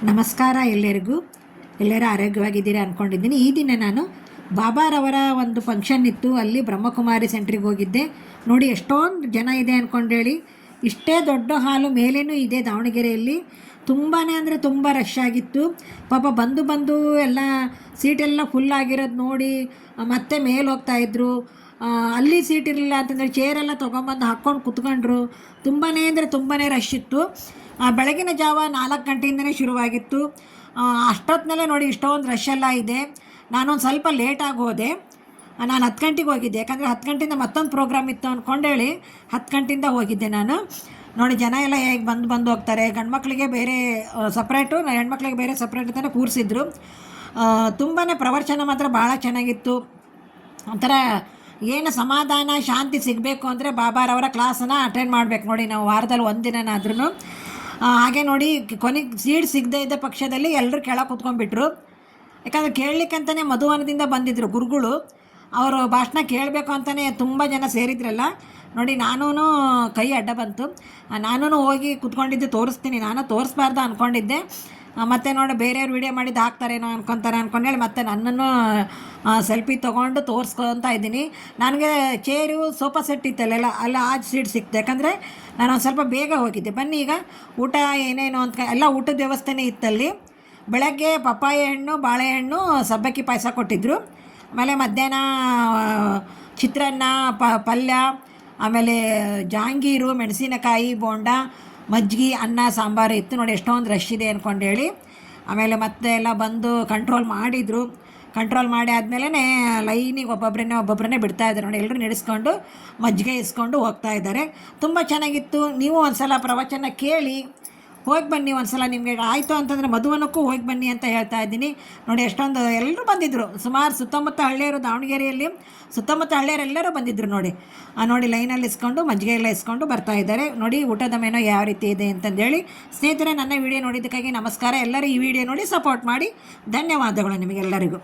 ನಮಸ್ಕಾರ ಎಲ್ಲರಿಗೂ. ಎಲ್ಲರೂ ಆರೋಗ್ಯವಾಗಿದ್ದೀರಾ ಅಂದ್ಕೊಂಡಿದ್ದೀನಿ. ಈ ದಿನ ನಾನು ಬಾಬಾರವರ ಒಂದು ಫಂಕ್ಷನ್ ಇತ್ತು, ಅಲ್ಲಿ ಬ್ರಹ್ಮಕುಮಾರಿ ಸೆಂಟ್ರಿಗೆ ಹೋಗಿದ್ದೆ. ನೋಡಿ ಎಷ್ಟೊಂದು ಜನ ಇದೆ ಅಂದ್ಕೊಂಡೇಳಿ. ಇಷ್ಟೇ ದೊಡ್ಡ ಹಾಲು ಮೇಲೇನೂ ಇದೆ ದಾವಣಗೆರೆಯಲ್ಲಿ. ತುಂಬಾ ಅಂದರೆ ತುಂಬ ರಶ್ ಆಗಿತ್ತು. ಪಾಪ ಬಂದು ಎಲ್ಲ ಸೀಟೆಲ್ಲ ಫುಲ್ ಆಗಿರೋದು ನೋಡಿ ಮತ್ತೆ ಮೇಲೆ ಹೋಗ್ತಾಯಿದ್ರು. ಅಲ್ಲಿ ಸೀಟ್ ಇರಲಿಲ್ಲ ಅಂತಂದರೆ ಚೇರೆಲ್ಲ ತೊಗೊಂಬಂದು ಹಾಕ್ಕೊಂಡು ಕುತ್ಕೊಂಡ್ರು. ತುಂಬಾ ಅಂದರೆ ತುಂಬಾ ರಶ್ ಇತ್ತು. ಬೆಳಗಿನ ಜಾವ 4 ಗಂಟೆಯಿಂದನೇ ಶುರುವಾಗಿತ್ತು. ಅಷ್ಟೊತ್ತಿನಲ್ಲೇ ನೋಡಿ ಇಷ್ಟೊಂದು ರಶ್ ಎಲ್ಲ ಇದೆ. ನಾನೊಂದು ಸ್ವಲ್ಪ ಲೇಟಾಗಿ ಹೋದೆ. ನಾನು 10 ಗಂಟೆಗೆ ಹೋಗಿದ್ದೆ, ಯಾಕಂದರೆ 10 ಗಂಟೆಯಿಂದ ಮತ್ತೊಂದು ಪ್ರೋಗ್ರಾಮ್ ಇತ್ತು ಅಂದ್ಕೊಂಡೇಳಿ 10 ಗಂಟೆಯಿಂದ ಹೋಗಿದ್ದೆ ನಾನು. ನೋಡಿ ಜನ ಎಲ್ಲ ಹೇಗೆ ಬಂದು ಹೋಗ್ತಾರೆ. ಗಂಡು ಮಕ್ಕಳಿಗೆ ಬೇರೆ ಸಪ್ರೇಟು, ಹೆಣ್ಮಕ್ಳಿಗೆ ಬೇರೆ ಸಪ್ರೇಟ್ ಅಂತಲೇ ಕೂರಿಸಿದ್ರು. ತುಂಬಾ ಪ್ರವಚನ ಮಾತ್ರ ಭಾಳ ಚೆನ್ನಾಗಿತ್ತು. ಒಂಥರ ಏನು ಸಮಾಧಾನ ಶಾಂತಿ ಸಿಗಬೇಕು ಅಂದರೆ ಬಾಬಾರವರ ಕ್ಲಾಸನ್ನು ಅಟೆಂಡ್ ಮಾಡಬೇಕು ನೋಡಿ ನಾವು, ವಾರದಲ್ಲಿ ಒಂದು ದಿನನಾದ್ರೂ. ಹಾಗೆ ನೋಡಿ ಕೊನೆಗೆ ಸೀಟ್ ಸಿಗದೇ ಇದ್ದ ಪಕ್ಷದಲ್ಲಿ ಎಲ್ಲರೂ ಕೆಳಗೆ ಕೂತ್ಕೊಂಡ್ಬಿಟ್ರು. ಯಾಕಂದರೆ ಕೇಳಲಿಕ್ಕಂತಲೇ ಮಧುವನದಿಂದ ಬಂದಿದ್ದರು ಗುರುಗಳು. ಅವರು ಭಾಷಣ ಕೇಳಬೇಕು ಅಂತಲೇ ತುಂಬ ಜನ ಸೇರಿದ್ರಲ್ಲ. ನೋಡಿ ನಾನೂ ಕೈ ಅಡ್ಡ ಬಂತು. ನಾನೂ ಹೋಗಿ ಕೂತ್ಕೊಂಡಿದ್ದು ತೋರಿಸ್ತೀನಿ. ನಾನು ತೋರಿಸ್ಬಾರ್ದು ಅಂದ್ಕೊಂಡಿದ್ದೆ. ಮತ್ತು ನೋಡಿ ಬೇರೆಯವ್ರು ವೀಡಿಯೋ ಮಾಡಿದ್ದು ಹಾಕ್ತಾರೇನೋ ಅಂದ್ಕೊತಾರೆ ಅಂದ್ಕೊಂಡೇಳಿ ಮತ್ತೆ ನನ್ನನ್ನು ಸೆಲ್ಫಿ ತೊಗೊಂಡು ತೋರಿಸ್ಕೊತಾ ಇದ್ದೀನಿ. ನನಗೆ ಚೇರು ಸೋಫಾ ಸೆಟ್ ಇತ್ತಲ್ಲ, ಅಲ್ಲಿ ಆ ಸೀಟ್ ಸಿಕ್ತು. ಯಾಕಂದರೆ ನಾನು ಒಂದು ಸ್ವಲ್ಪ ಬೇಗ ಹೋಗಿದ್ದೆ. ಬನ್ನಿ ಈಗ ಊಟ ಏನೇನು ಅಂತ ಎಲ್ಲ ಊಟದ ವ್ಯವಸ್ಥೆನೇ ಇತ್ತಲ್ಲಿ. ಬೆಳಗ್ಗೆ ಪಪ್ಪಾಯ ಹಣ್ಣು, ಬಾಳೆಹಣ್ಣು, ಸಬ್ಬಕ್ಕಿ ಪಾಯಸ ಕೊಟ್ಟಿದ್ದರು. ಆಮೇಲೆ ಮಧ್ಯಾಹ್ನ ಚಿತ್ರಾನ್ನ, ಪಲ್ಯ, ಆಮೇಲೆ ಜಾಂಗೀರು, ಮೆಣಸಿನಕಾಯಿ, ಬೋಂಡ, ಮಜ್ಜಿಗೆ, ಅನ್ನ, ಸಾಂಬಾರು ಇತ್ತು. ನೋಡಿ ಎಷ್ಟೊಂದು ರಶ್ ಇದೆ ಅಂದ್ಕೊಂಡೇಳಿ. ಆಮೇಲೆ ಮತ್ತೆ ಎಲ್ಲ ಬಂದು ಕಂಟ್ರೋಲ್ ಮಾಡಿದರು. ಕಂಟ್ರೋಲ್ ಮಾಡಿ ಆದಮೇಲೆ ಲೈನಿಗೆ ಒಬ್ಬೊಬ್ಬರನ್ನೇ ಬಿಡ್ತಾಯಿದ್ದಾರೆ. ನೋಡಿ ಎಲ್ಲರೂ ನಡೆಸ್ಕೊಂಡು ಮಜ್ಜಿಗೆ ಇಸ್ಕೊಂಡು ಹೋಗ್ತಾ ಇದ್ದಾರೆ. ತುಂಬ ಚೆನ್ನಾಗಿತ್ತು. ನೀವು ಒಂದು ಸಲ ಪ್ರವಚನ ಕೇಳಿ ಹೋಗಿ ಬನ್ನಿ. ಒಂದು ಸಲ ನಿಮಗೆ ಆಯಿತು ಅಂತಂದರೆ ಮಧುವನಕ್ಕೂ ಹೋಗಿ ಬನ್ನಿ ಅಂತ ಹೇಳ್ತಾ ಇದ್ದೀನಿ. ನೋಡಿ ಎಷ್ಟೊಂದು ಎಲ್ಲರೂ ಬಂದಿದ್ದರು. ಸುಮಾರು ಸುತ್ತಮುತ್ತ ಹಳ್ಳಿಯರು, ದಾವಣಗೆರೆಯಲ್ಲಿ ಸುತ್ತಮುತ್ತ ಹಳ್ಳಿಯರೆಲ್ಲರೂ ಬಂದಿದ್ದರು. ನೋಡಿ ಲೈನಲ್ಲಿ ಇಸ್ಕೊಂಡು ಮಜ್ಜಿಗೆ ಎಲ್ಲ ಇಸ್ಕೊಂಡು ಬರ್ತಾ ಇದ್ದಾರೆ. ನೋಡಿ ಊಟದ ಮೆನು ಯಾವ ರೀತಿ ಇದೆ ಅಂತಂದೇಳಿ. ಸ್ನೇಹಿತರೆ, ನನ್ನ ವಿಡಿಯೋ ನೋಡಿದ್ದಕ್ಕಾಗಿ ನಮಸ್ಕಾರ. ಎಲ್ಲರೂ ಈ ವಿಡಿಯೋ ನೋಡಿ ಸಪೋರ್ಟ್ ಮಾಡಿ. ಧನ್ಯವಾದಗಳು ನಿಮಗೆಲ್ಲರಿಗೂ.